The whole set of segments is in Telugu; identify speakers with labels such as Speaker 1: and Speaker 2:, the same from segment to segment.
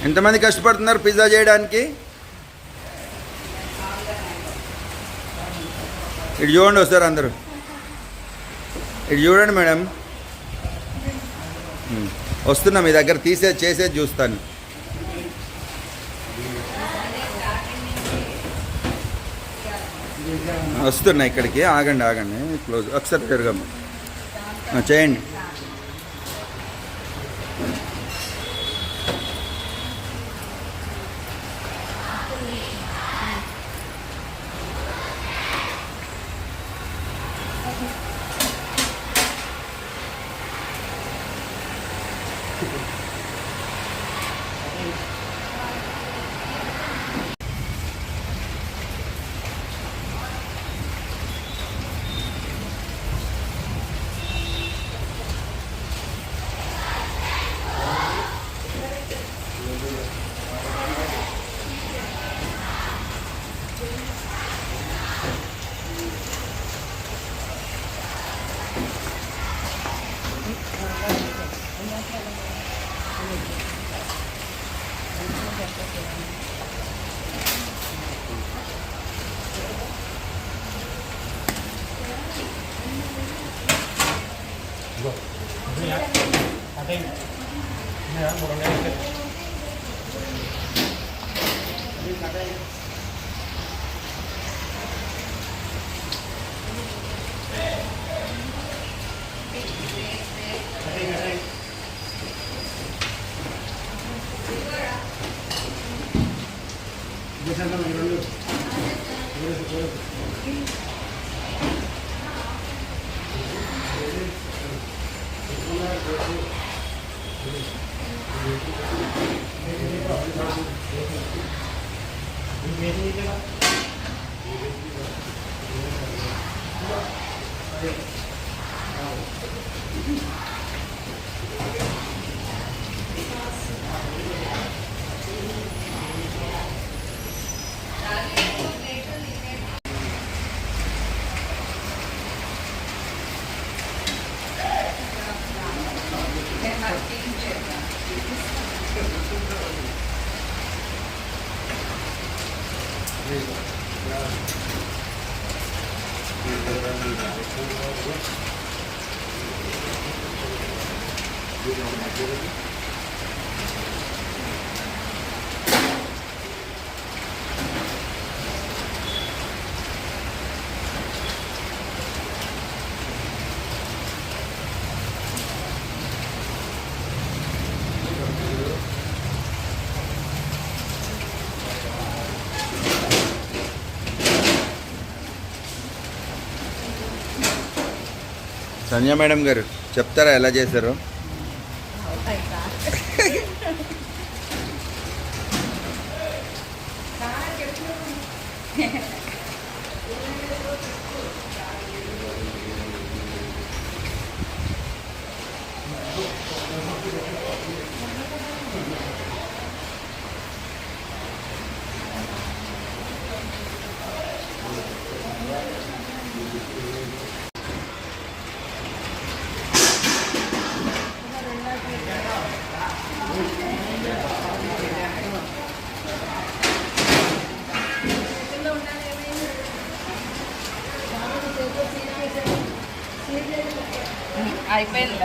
Speaker 1: ఎంతమంది కష్టపడుతున్నారు పిజ్జా చేయడానికి? ఇటు చూడండి వస్తారు అందరూ. ఇటు చూడండి మేడం. వస్తున్నా మీ దగ్గర చేసేది చూస్తాను. వస్తున్నా ఇక్కడికి. ఆగండి క్లోజ్. ఒకసారి తిరగమ్మ చేయండి. సంజయ్ మేడం గారు చెప్తారా ఎలా చేశారో?
Speaker 2: అయిపోయింది.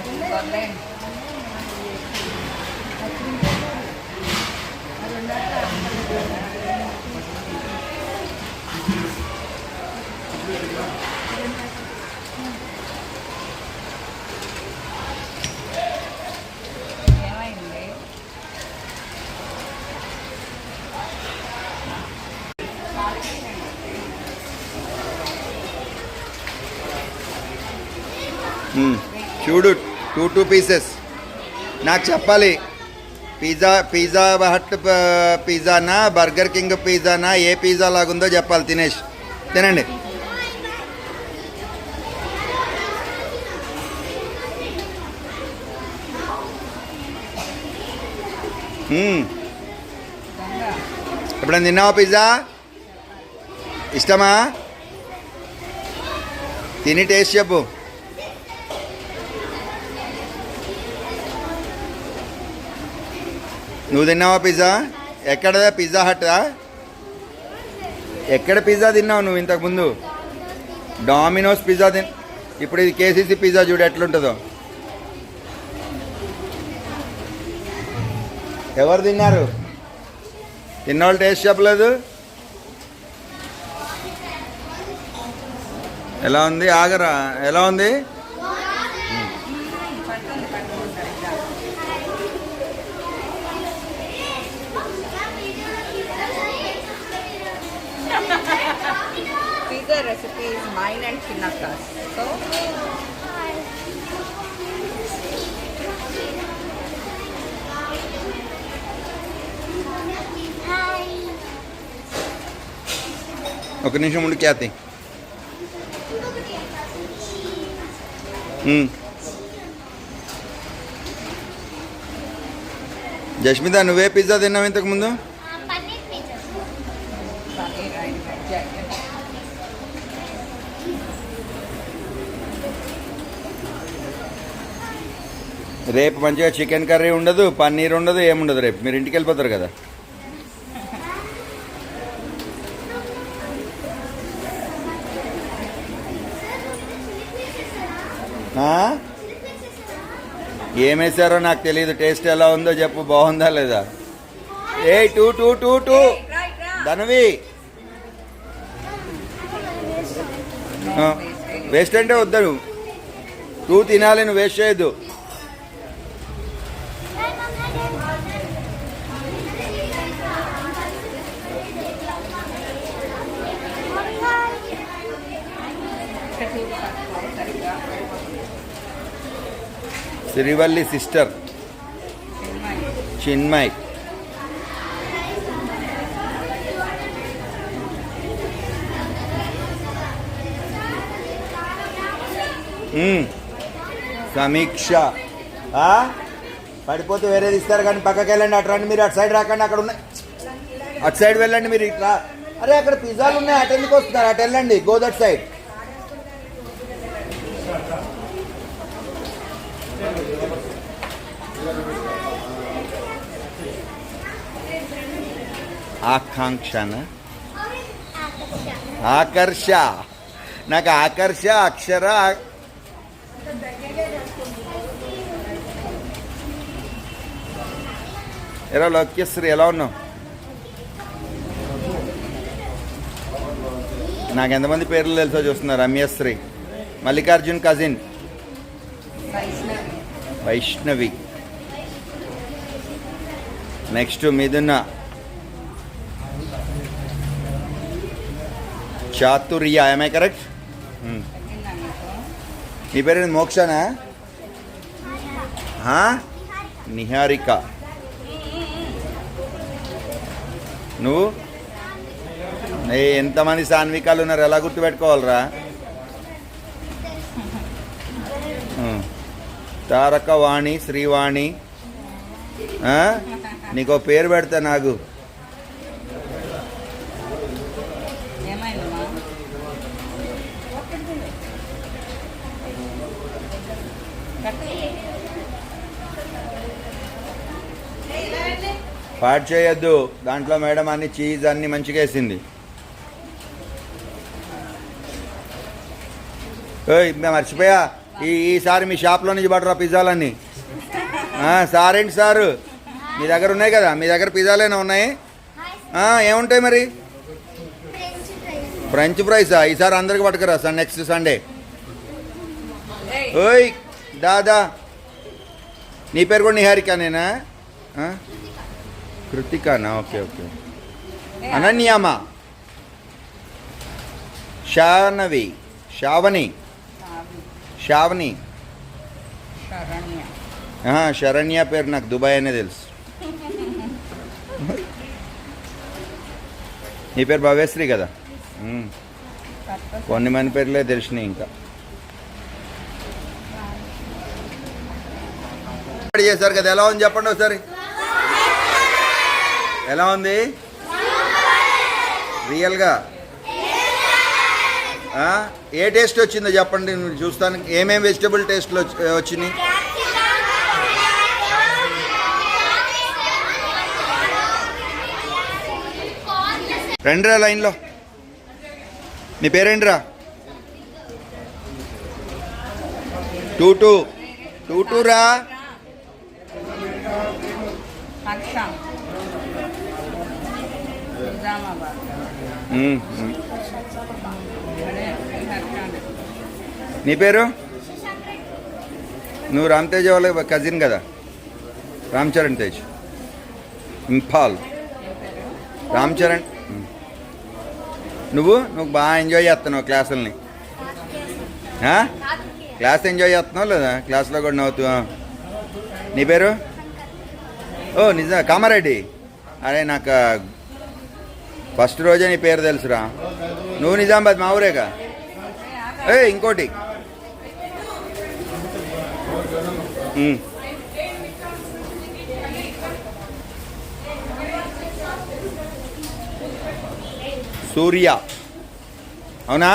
Speaker 1: చూడు 2 పీసెస్ నాకు చెప్పాలి. పిజ్జా హట్ పిజ్జానా, బర్గర్ కింగ్ పిజ్జానా, ఏ పిజ్జా లాగుందో చెప్పాలి. తినండి. ఎప్పుడైనా తిన్నావా పిజ్జా? ఇష్టమా? తిని టేస్ట్ చెప్పు. నువ్వు తిన్నావా పిజ్జా? ఎక్కడదా పిజ్జా హట్టా? ఎక్కడ పిజ్జా తిన్నావు నువ్వు ఇంతకుముందు? డామినోస్ పిజ్జా ఇప్పుడు ఇది కేసీసీ పిజ్జా చూడు ఎట్లుంటుందో. ఎవరు తిన్నారు? తిన్నవాళ్ళు టేస్ట్ చెప్పలేదు. ఎలా ఉంది? ఆగరా, ఎలా ఉంది?
Speaker 2: Pizza recipe is mine and Chinaka's. So,
Speaker 1: ఒక నిమిషం ఉండి ఖ్యాతి. జస్మిత, నువ్వే పిజ్జా తిన్నావు ఇంతకుముందు? రేపు మంచిగా చికెన్ కర్రీ ఉండదు, పన్నీర్ ఉండదు, ఏముండదు. రేపు మీరు ఇంటికి వెళ్ళిపోతారు కదా. ఏమేసారో నాకు తెలియదు. టేస్ట్ ఎలా ఉందో చెప్పు, బాగుందా లేదా? ఏ టూ టూ టూ టూ ధనవి, వేస్ట్ అంటే వద్దా? నువ్వు టూ తినాలి, నువ్వు వేస్ట్ చేయొద్దు. సిరివల్లి సిస్టర్ చిన్మయ్. సమీక్ష. పడిపోతే వేరేది ఇస్తారు కానీ పక్కకి వెళ్ళండి. అటు రండి, మీరు అటు సైడ్ రాకండి. అక్కడ ఉన్నాయి, అటు సైడ్ వెళ్ళండి. మీరు ఇట్లా, అరే అక్కడ పిజ్జాలు ఉన్నాయి, అటు ఎందుకు వస్తున్నారు? అటు వెళ్ళండి, గో దట్ సైడ్. ఆకాంక్షనా? ఆకర్ష. నాకు ఆకర్ష, అక్షర. ఎలా లోక్యశ్రీ, ఎలా ఉన్నావు? నాకు ఎంతమంది పేర్లు తెలుసో చూస్తున్నారు. రమ్యశ్రీ, మల్లికార్జున్ కజిన్, వైష్ణవి, నెక్స్ట్ మిథున, చాతుర్య. I correct? నీ పేరు మోక్షనా? నిహారిక. నువ్వు? ఎంతమంది సాన్వికాలు ఉన్నారు, ఎలా గుర్తుపెట్టుకోవాలరా? తారకవాణి, శ్రీవాణి. నీకో పేరు పెడతా. నాకు పాడు చేయొద్దు. దాంట్లో మేడం అన్ని చీజ్ అన్ని మంచిగా వేసింది. మేము మర్చిపోయా, ఈసారి మీ షాప్లో నుంచి పడరా పిజ్జాలన్నీ. సారేంటి సారు, మీ దగ్గర ఉన్నాయి కదా? మీ దగ్గర పిజ్జాలేనా ఉన్నాయి? ఏముంటాయి మరి? ఫ్రెంచ్ ఫ్రైసా? ఈసారి అందరికి పట్టుకురా నెక్స్ట్ సండే. ఓయ్ దాదా, నీ పేరు కూడా నిహారిక నేనా? కృతికానా? Okay okay. అనన్యామా, శానవి, శ్రావణి, శ్రావణి, శరణ్య పేరు నాకు దుబాయ్ అనే తెలుసు. నీ పేరు భవ్యశ్రీ కదా? కొన్ని మంది పేర్లే తెలిసినాయి. ఇంకా చేశారు కదా, ఎలా ఉంది చెప్పండి ఒకసారి. ఎలా ఉంది రియల్గా? ఏ టేస్ట్ వచ్చిందో చెప్పండి చూస్తాను. ఏమేమి వెజిటబుల్ టేస్ట్లు వచ్చినాయి? రండిరా లైన్లో. నీ పేరేంటిరా? టూ రా.
Speaker 2: హర్ష నిజామాబాద్.
Speaker 1: నీ పేరు? నువ్వు రామ్ తేజ్ వాళ్ళ కజిన్ కదా, రామ్ చరణ్ తేజ్. ఇంఫాల్ రామ్ చరణ్. నువ్వు బాగా ఎంజాయ్ చేస్తున్నావు క్లాసుల్ని. క్లాస్ ఎంజాయ్ చేస్తున్నావు లేదా? క్లాస్లో కూడా నవ్వుతావు. నీ పేరు? ఓ నిజం, కామారెడ్డి. అరే నాకు ఫస్ట్ రోజే నీ పేరు తెలుసురా. నువ్వు నిజామాబాద్ మా ఊరేగా. ఇంకోటి సూర్య, అవునా?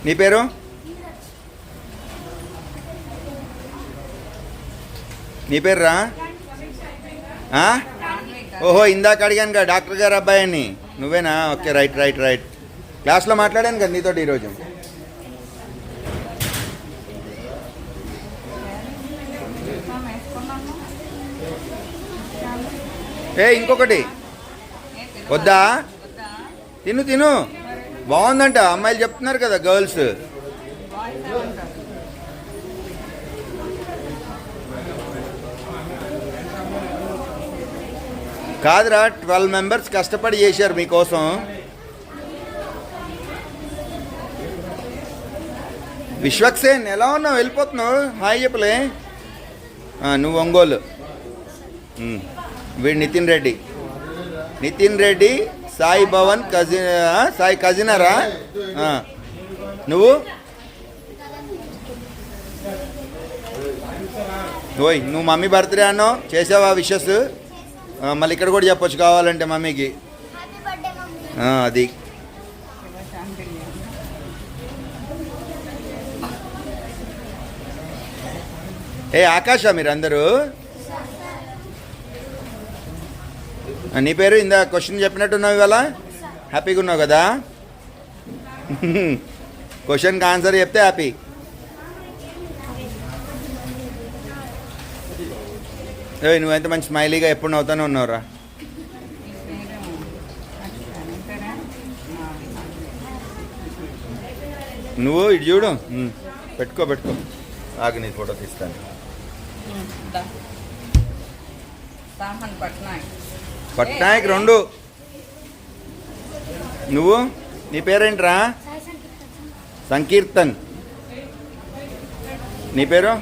Speaker 1: నీ పేరు? నీ పేరు రా? ఓహో, ఇందాక అడిగాను కదా డాక్టర్ గారు అబ్బాయి అని. నువ్వేనా? Okay, right. క్లాస్లో మాట్లాడాను కదా నీతోటి ఈరోజు. ఇంకొకటి వద్దా? తిను. బాగుందంట, అమ్మాయిలు చెప్తున్నారు కదా, గర్ల్స్. కాదురా, 12 మెంబర్స్ కష్టపడి చేశారు మీకోసం. విశ్వక్సేన్, ఎలా ఉన్నావు? వెళ్ళిపోతున్నావు, హాయ్ చెప్పలే. నువ్వు ఒంగోలు. వీడు నితిన్ రెడ్డి సాయి భవన్ కజిన్. సాయి కజినరా? నువ్వు? నువ్వు మమ్మీ బర్త్డే అన్నావు, చేసావా విషెస్? మళ్ళీ ఇక్కడ కూడా చెప్పొచ్చు కావాలంటే మమ్మీకి. అది ఆకాశ మీరందరూ. నీ పేరు? ఇందా క్వశ్చన్ చెప్పినట్టున్నావు ఇవాళ. హ్యాపీగా ఉన్నావు కదా? క్వశ్చన్కి ఆన్సర్ చెప్తే హ్యాపీ. నువ్వెంత మంచి స్మైలీగా ఎప్పుడు నవ్వుతానే ఉన్నావురా. నువ్వు ఇటు చూడు. పెట్టుకో. ఆగు, నీ ఫోటో తీస్తాను. పట్నాయక్ 2. నువ్వు? నీ పేరేంట్రా? సంకీర్తన్. నీ పేరు?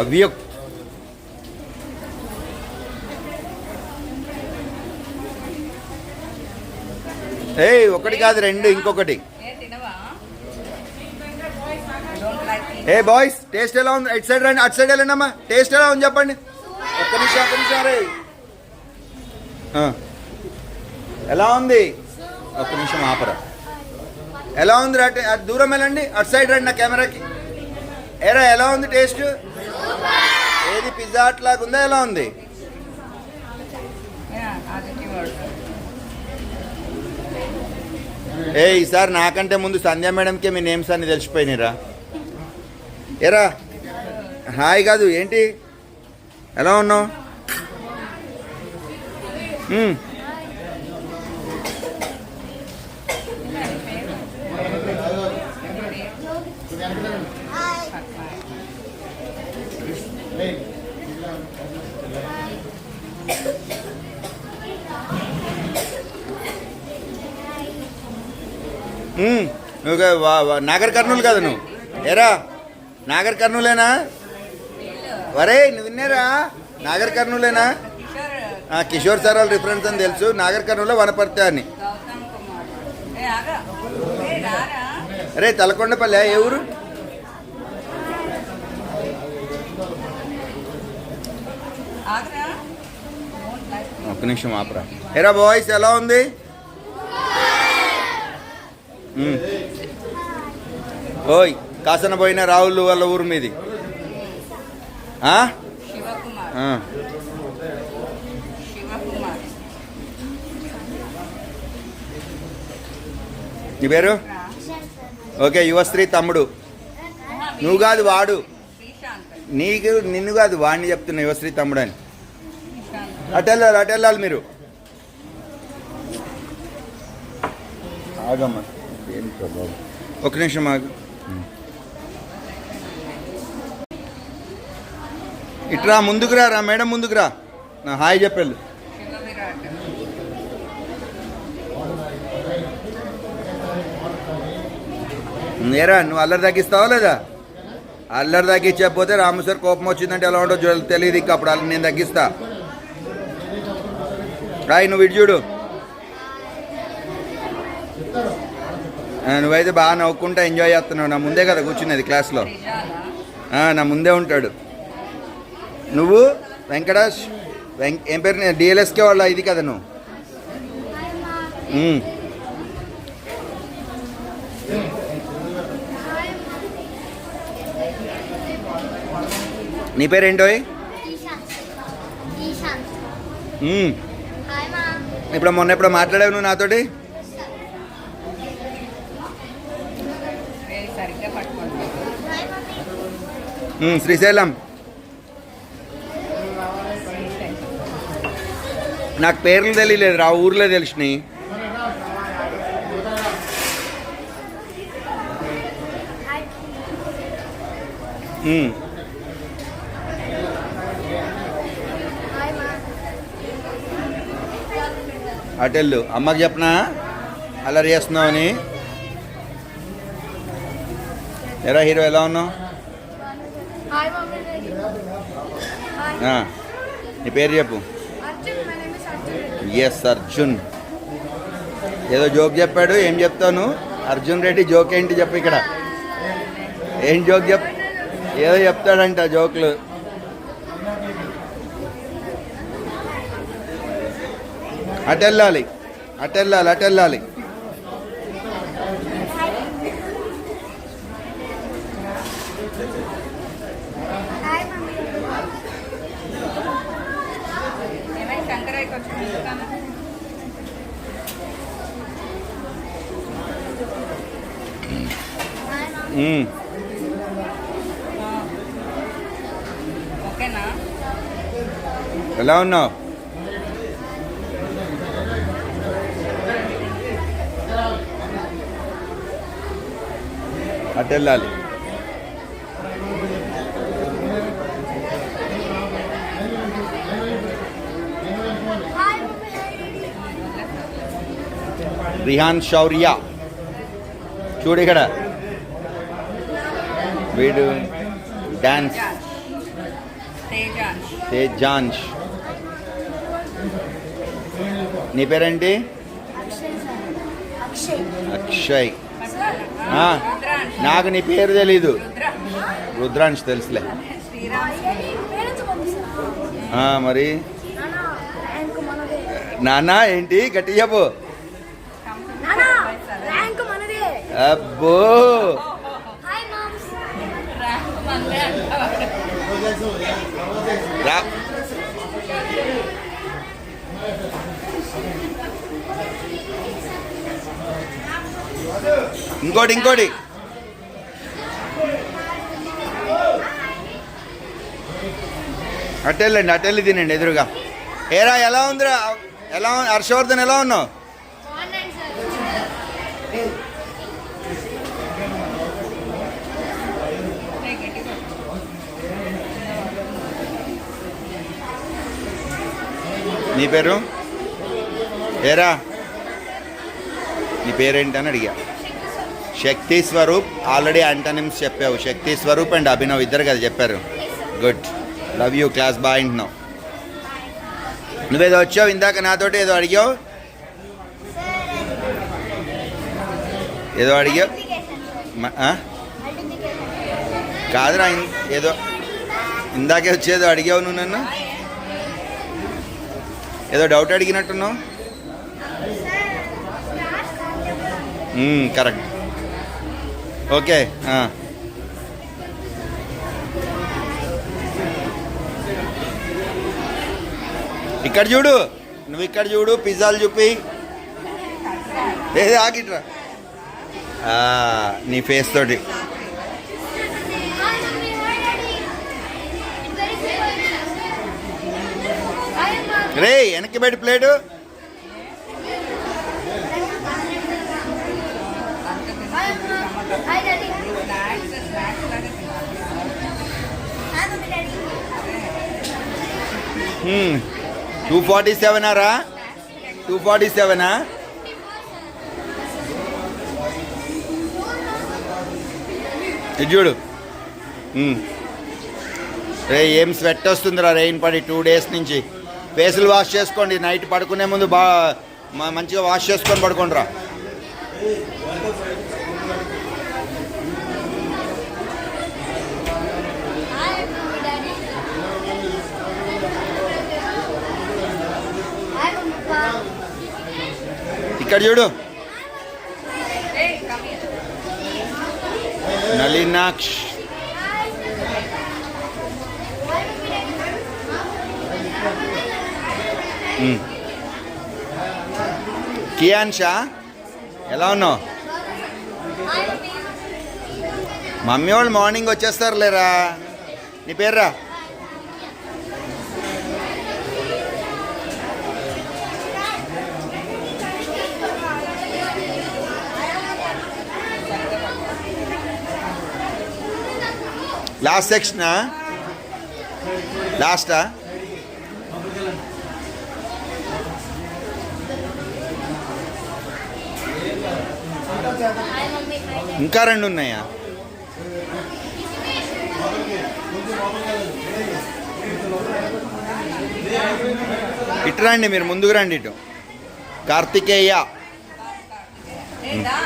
Speaker 1: అవ్యుక్. ఒకటి కాదు, 2. ఇంకొకటి. బాయ్స్, టేస్ట్ ఎలా ఉంది? ఇటు సైడ్ రండి, అటు సైడ్ వెళ్ళండమ్మా. టేస్ట్ ఎలా ఉంది చెప్పండి. ఒక్క నిమిషం రే. ఎలా ఉంది? ఒక్క నిమిషం ఆపరా. ఎలా ఉంది రా? దూరం వెళ్ళండి, అటు సైడ్ రండి నా కెమెరాకి. ఎలా ఉంది టేస్ట్? ఏది పిజ్జా అట్లాగా ఉందా? ఎలా ఉంది? ఈసారి నాకంటే ముందు సంధ్యా మేడంకే మీ నేమ్స్ అన్ని తెలిసిపోయినారా. హాయ్ కాదు ఏంటి, ఎలా ఉన్నావు? నువ్వు నాగర్ కర్నూలు కదా నువ్వు? నాగర్ కర్నూలేనా? వరే నువ్వు విన్నారా? నాగర్ కర్నూలేనా? కిషోర్ సార్ వాళ్ళ రిఫరెన్స్ అని తెలుసు. నాగర్ కర్నూలులో వనపర్తి అని. అరే తలకొండపల్లి ఏ ఊరు? ఒక్క నిమిషం ఆపరా. బాయ్స్ ఎలా ఉంది? ఓయ్ కాసన పోయిన రాహుల్ వాళ్ళ ఊరు మీది ఆ?
Speaker 2: శివకుమార్.
Speaker 1: ఆ.
Speaker 2: శివకుమార్.
Speaker 1: నీ పేరు ఓకే యువశ్రీ తమ్ముడు నువ్వు కాదు వాడు
Speaker 2: శ్రీశాంత్.
Speaker 1: నిన్ను కాదు వాడిని చెప్తున్నా యువశ్రీ తమ్ముడు అని
Speaker 2: శ్రీశాంత్.
Speaker 1: అటు వెళ్ళాలి మీరు ఆగమ్మా ఒక నిమిషం ఆగు ఇట్రా ముందుకు రా మేడం ముందుకు రా నా హాయ్ చెప్పాళ్ళు
Speaker 2: శివ విరాట్.
Speaker 1: నేరా నువ్వు అల్లరి తగ్గిస్తావా లేదా అల్లరి తగ్గించకపోతే రాము సార్ కోపం వచ్చిందంటే ఎలా ఉండో తెలియదు ఇక అప్పుడు అలా నేను తగ్గిస్తా రాయ్ నువ్వు ఇటు చూడు నువ్వైతే బాగా నవ్వుకుంటా ఎంజాయ్ చేస్తున్నావు నా ముందే కదా కూర్చునేది క్లాస్లో
Speaker 2: రిజాలా.
Speaker 1: నా ముందే ఉంటాడు నువ్వు వెంకటాష్ ఏం పేరు డిఎల్ఎస్కే వాళ్ళ ఇది కదా నువ్వు నీ పేరేంటో ఇప్పుడు మొన్న ఎప్పుడో మాట్లాడావు నువ్వు నాతోటి
Speaker 2: వేరే సరిగ్గా పట్టుకోండి.
Speaker 1: శ్రీశైలం నాకు పేర్లు తెలియలేదు రా ఊర్లో తెలిసినాయి అటెళ్ళు అమ్మకి చెప్పనా అల్లరి చేస్తున్నావు అని ఎరా హీరో ఎలా ఉన్నావు
Speaker 3: Hi, mommy. Hi.
Speaker 1: నీ పేరు చెప్పు
Speaker 3: Arjun, my name is Arjun.
Speaker 1: Yes Arjun ఏదో జోక్ చెప్పాడు ఏం చెప్తాను అర్జున్ రెడ్డి జోక్ ఏంటి చెప్పు ఇక్కడ ఏం జోక్ ఏదో చెప్తాడంట జోకులు అటెళ్ళాలి అటెళ్ళాలి
Speaker 3: Hi, mommy.
Speaker 2: ఏమైనా శంకరయ్యకి వచ్చి చూస్తాను.
Speaker 3: Hi, mommy.
Speaker 2: ఓకేనా?
Speaker 1: ఎలా ఉన్నావు అటెళ్ళాలి
Speaker 3: Hi, mommy.
Speaker 1: రిహాన్ శౌర్య చూడు ఇక్కడ వీడు డాన్స్
Speaker 2: తేజాంశ్.
Speaker 1: తేజాంశ్ నీ పేరేంటి
Speaker 3: Akshay.
Speaker 1: అక్షయ్
Speaker 2: పట్టాలా?
Speaker 1: ఆ,
Speaker 2: రుద్రాంశ్.
Speaker 1: నాకు నీ పేరు తెలీదు
Speaker 2: రుద్ర.
Speaker 1: రుద్రాంశ్ తెలుసులే
Speaker 2: శ్రీరామ్.
Speaker 3: Parents పంపిస్తారు.
Speaker 1: మరి
Speaker 3: నాన్న, ర్యాంక్ మనదే.
Speaker 1: నాన్న ఏంటి గట్టి చెప్పు
Speaker 3: నాన్న, ర్యాంక్ మనదే.
Speaker 1: అబ్బో
Speaker 3: Hi, moms.
Speaker 2: ర్యాంక్ మందే అంటావా?
Speaker 1: రా ఇంకోటి అటెళ్ళి తినండి ఎదురుగా ఏరా ఎలా ఉందిరా హర్షవర్ధన్ ఎలా ఉన్నావు
Speaker 3: బాగున్నాను సార్.
Speaker 1: నీ పేరు ఏరా నీ పేరేంటని అడిగా శక్తి స్వరూప్ ఆల్రెడీ యాంటనిమ్స్ చెప్పావు శక్తి స్వరూప్ అండ్ అభినవ్ ఇద్దరు కదా చెప్పారు గుడ్ లవ్ యూ క్లాస్ బాగా వింటున్నావు నువ్వేదో వచ్చావు ఇందాక నాతోటి ఏదో అడిగావు ఏదో అడిగావు కాదురా ఏదో ఇందాకే వచ్చేదో అడిగావు నువ్వు నన్ను ఏదో డౌట్ అడిగినట్టున్నావు కరెక్ట్. ఓకే. ఇక్కడ చూడు, నువ్వు ఇక్కడ చూడు, పిజ్జాలు చూపి. ఏది ఆగిట్రా నీ ఫేస్ తోటి.
Speaker 3: Hi mummy, hi daddy. Very hi అమ్మా.
Speaker 1: రే వెనక్కి పెట్టి ప్లేటు.
Speaker 3: హాయ్ అమ్మా, హాయ్ డాడీ.
Speaker 2: స్నాక్స్ లాగా
Speaker 3: హాయ్ మమ్మీ డాడీ.
Speaker 1: 247 రా, 247. ఇది చూడు. రే ఏం స్వెట్ వస్తుందిరా రెయిన్ పడి 2 days నుంచి. ఫేసులు వాష్ చేసుకోండి, నైట్ పడుకునే ముందు మంచిగా వాష్ చేసుకొని పడుకోండి రా.
Speaker 3: Hi mummy daddy. Hi mummy పా.
Speaker 1: ఇక్కడ చూడు,
Speaker 2: ఏ come here.
Speaker 1: Nalinaksh.
Speaker 3: Hi mummy daddy.
Speaker 1: Kiyansha ఎలా ఉన్నావు?
Speaker 3: Hi mummy.
Speaker 1: మమ్మీ వాళ్ళు మార్నింగ్ వచ్చేస్తారు లేరా. నీ పేర్రా? లాస్ట్ సెక్షనా? లాస్టా?
Speaker 3: Hi mummy.
Speaker 1: ఇంకా 2 ఉన్నాయా? ఇటు రండి, మీరు ముందుకు రండి ఇటు. కార్తికేయ.
Speaker 2: లేదా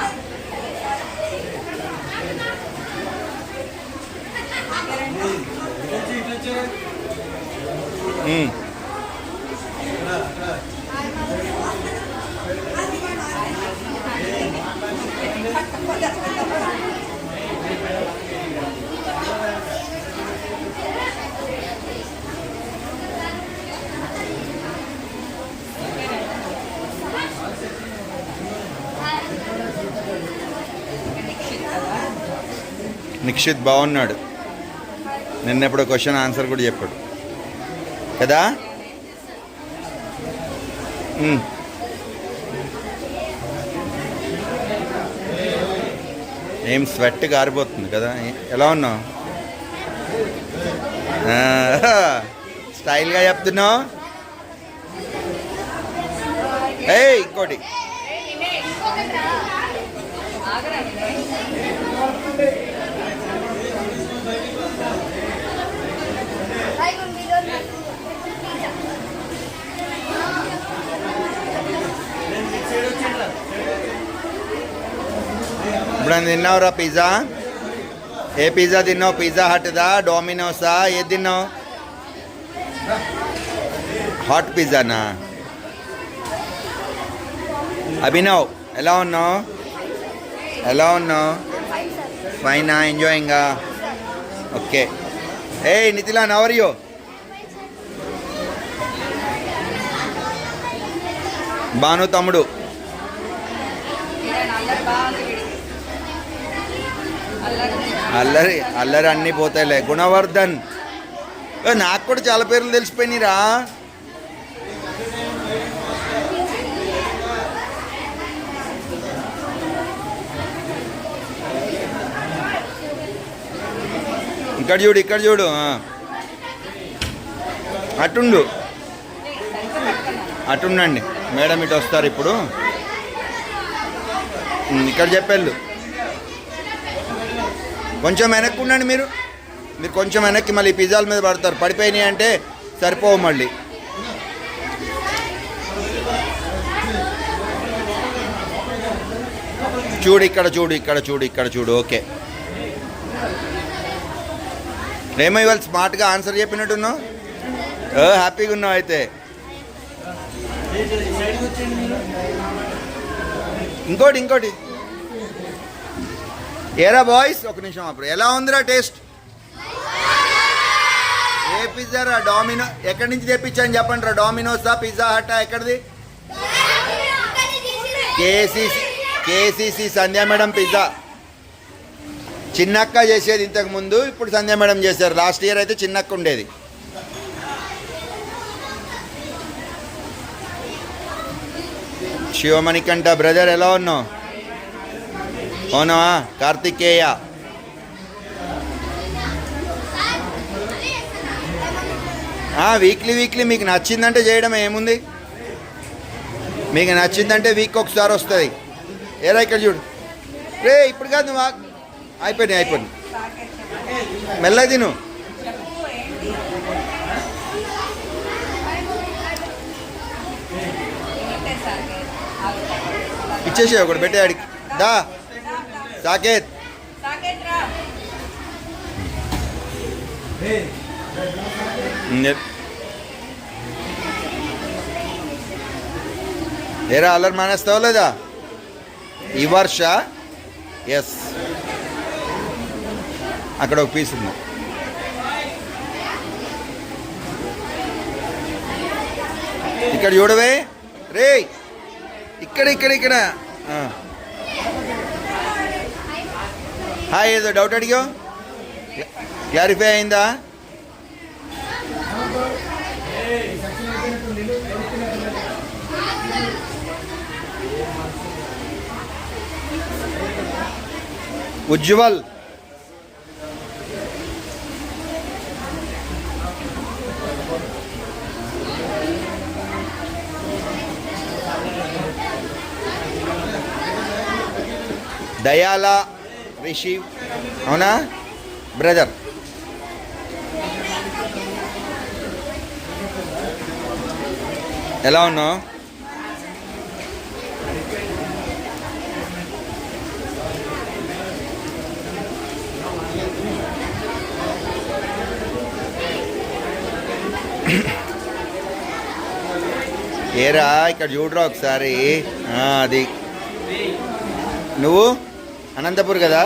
Speaker 1: నిక్షిత్ బాగున్నాడు. నిన్నెప్పుడు క్వశ్చన్ ఆన్సర్ కూడా చెప్పాడు కదా. ఏం స్వెట్ గారిపోతుంది కదా. ఎలా ఉన్నావు? స్టైల్గా చెప్తున్నావు. ఇంకోటి
Speaker 2: ఆగరా
Speaker 3: హాయ్ మమ్మీ.
Speaker 1: ఇప్పుడు తిన్నావురా పిజ్జా? ఏ పిజ్జా తిన్నావు? పిజ్జా హట్దా, డొమినోసా, ఏది తిన్నావు? హాట్ పిజ్జానా? అభినవ్ ఎలా ఉన్నావు? ఎలా ఉన్నావు? ఫైనా? ఎంజాయింగా? Okay. Nitilan how are you? Bhanu తమ్ముడు.
Speaker 2: అల్లరి బాగుంది వీడికి.
Speaker 1: అల్లరి అల్లరి అన్నీ పోతాయిలే. గుణవర్ధన్. నాకు కూడా చాలా పేర్లు తెలిసిపోయినాయిరా. ఇక్కడ చూడు, ఇక్కడ చూడు. అటుండు, అటుండండి. మేడం ఇటు వస్తారు ఇప్పుడు. ఇక్కడ చెప్పేళ్ళు. కొంచెం వెనక్కి ఉండండి మీరు. మీరు కొంచెం వెనక్కి మళ్ళీ పిజ్జాల మీద పడతారు. పడిపోయినాయి అంటే సరిపోవు మళ్ళీ. చూడు ఇక్కడ చూడు, ఇక్కడ చూడు, ఇక్కడ చూడు. ఓకే. ఏమో ఇవాళ స్మార్ట్గా ఆన్సర్ చెప్పినట్టున్నావు. హ్యాపీగా ఉన్నావు అయితే. ఇంకోటి ఇంకోటి ఏరా బాయ్స్ ఒక నిమిషం అప్పుడు ఎలా ఉందిరా టేస్ట్? ఏ పిజ్జా రా? డామినో ఎక్కడి నుంచి తెప్పించాను చెప్పండి రా? డామినోసా, పిజ్జా హట్టా, ఎక్కడిది? కేసీసీ సంధ్యా మేడం పిజ్జా. చిన్నక్క చేసేది ఇంతకు ముందు, ఇప్పుడు సంధ్యా మేడం చేశారు. లాస్ట్ ఇయర్ అయితే చిన్నక్క ఉండేది. శివమణికంఠ బ్రదర్ ఎలా ఉన్నావు? అవునా? కార్తికేయ వీక్లీ మీకు నచ్చిందంటే చేయడం ఏముంది? మీకు నచ్చిందంటే వీక్ ఒకసారి వస్తుంది. ఏరా ఇక్కడ చూడు రే, ఇప్పుడు కాదు నువ్వు అయిపోయింది మెల్లగా తిను. ఇచ్చేసే ఒకటి పెట్టే ఆడికి. దా సాకేత్ ఏరా అల్లరి మానేస్తావు లేదా ఈ వర్ష? ఎస్, అక్కడ ఒక పీస్ ఉంది. ఇక్కడ చూడవే రే, ఇక్కడ హాయ్, ఏదో డౌట్ అడిగా, క్లారిఫై అయిందా? ఉజ్వల్ దయాల రిషి, అవునా బ్రదర్? ఎలా ఉన్నావు? ఏరా ఇక్కడ చూడరా ఒకసారి. అది నువ్వు అనంతపూర్ కదా?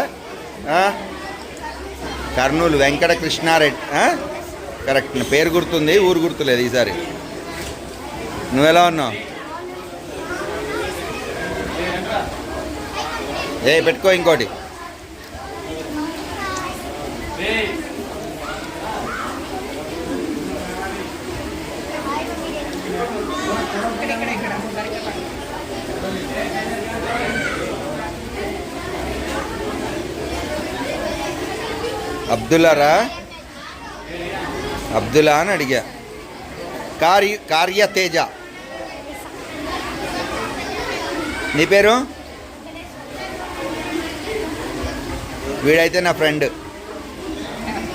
Speaker 1: కర్నూలు వెంకట కృష్ణారెడ్డి. కరెక్ట్, నా పేరు గుర్తుంది, ఊరు గుర్తులేదు ఈసారి. నువ్వెలా ఉన్నావు? పెట్టుకో ఇంకోటి. అబ్దుల్లారా? అబ్దుల్లా అని అడిగా. కార్యతేజ. నీ పేరు? వీడైతే నా ఫ్రెండ్.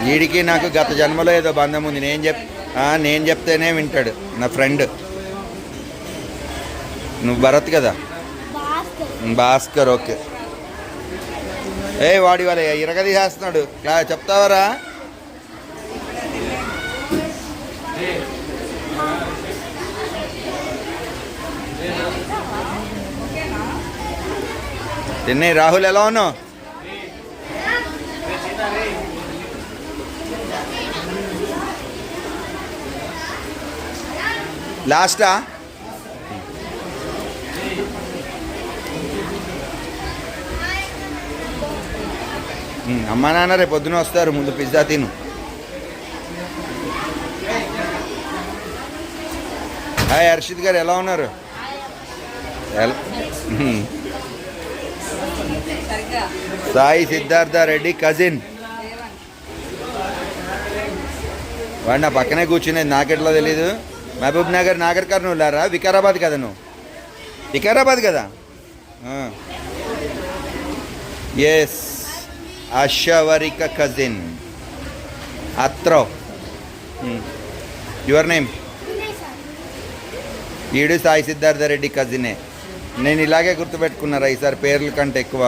Speaker 1: వీడికి నాకు గత జన్మలో ఏదో బంధం ఉంది. నేను చెప్తేనే వింటాడు. నా ఫ్రెండ్. నువ్వు భరత్ కదా? భాస్కర్. ఓకే. వాడి వాళ్ళ ఇరగదీసేస్తున్నాడు. చెప్తావరా? తిన్నాయి. రాహుల్ ఎలా ఉన్నావు? లాస్టా? అమ్మా నాన్న రేపు పొద్దున వస్తారు. ముందు పిజ్జా తిను. హాయ్ హర్షిత్ గారు, ఎలా ఉన్నారు? సాయి సిద్ధార్థ రెడ్డి కజిన్. వాడు నా పక్కనే కూర్చునేది, నాకెట్లా తెలీదు. మహబూబ్ నగర్, నాగర్ కర్నూలు రా. వికారాబాద్ కదా నువ్వు? వికారాబాద్ కదా? ఎస్, అశవరిక కజిన్. అత్రో. Your name? ఈడు సాయి సిద్ధార్థ రెడ్డి కజినే. నేను ఇలాగే గుర్తుపెట్టుకున్నారా ఈసారి పేర్ల కంటే ఎక్కువ.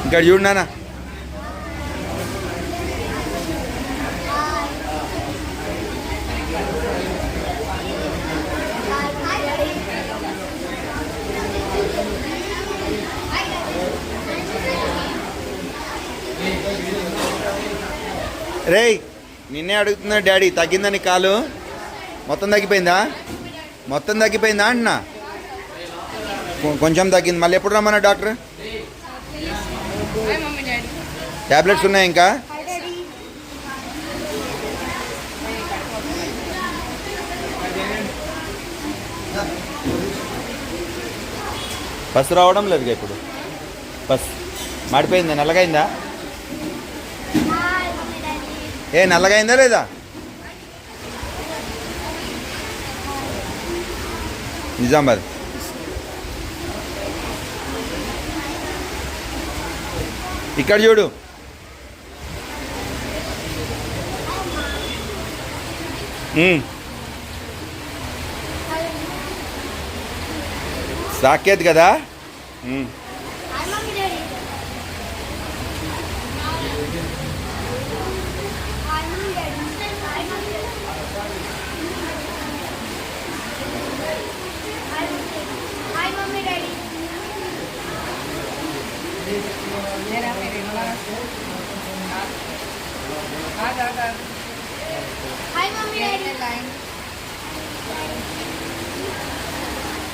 Speaker 1: ఇక్కడ చూడనా? రేయ్ నిన్నే అడుగుతున్నా డాడీ, తగ్గిందా నీ కాలు? మొత్తం తగ్గిపోయిందా? మొత్తం తగ్గిపోయిందా అంటున్నా? కొంచెం తగ్గింది. మళ్ళీ ఎప్పుడు రమ్మన్నా doctor?
Speaker 2: Hi mummy daddy.
Speaker 1: Tablets ఉన్నాయి ఇంకా?
Speaker 3: Hi, Daddy.
Speaker 1: బస్సు రావడం లేదుగా ఇప్పుడు. బస్ మాడిపోయిందా? నల్లగైందా?
Speaker 3: Hi, Mommy, Daddy.
Speaker 1: ఏ నల్లగైందా లేదా? నిజామాబాద్. ఇక్కడ చూడు. సాకేత్ కదా.
Speaker 3: Hi, Mommy, Daddy. Hi, Mommy, Daddy. Hi, Mommy, Daddy. Hi, Mommy, Daddy.
Speaker 2: నేనా మీరు ఇలా ఆగా
Speaker 3: Hi, Mommy, Daddy.
Speaker 2: Line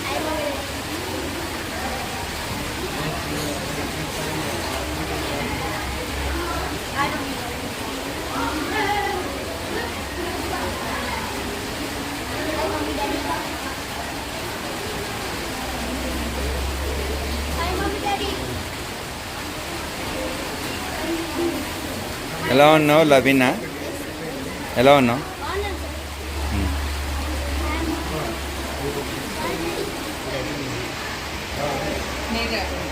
Speaker 3: Hi, Mommy, Daddy. Hi, Mommy, Daddy. Hi, Mommy, Daddy.
Speaker 1: ఎలా ఉన్నావు లవీనా? ఎలా ఉన్నావు?
Speaker 3: బాగున్నాను సార్.
Speaker 2: నేను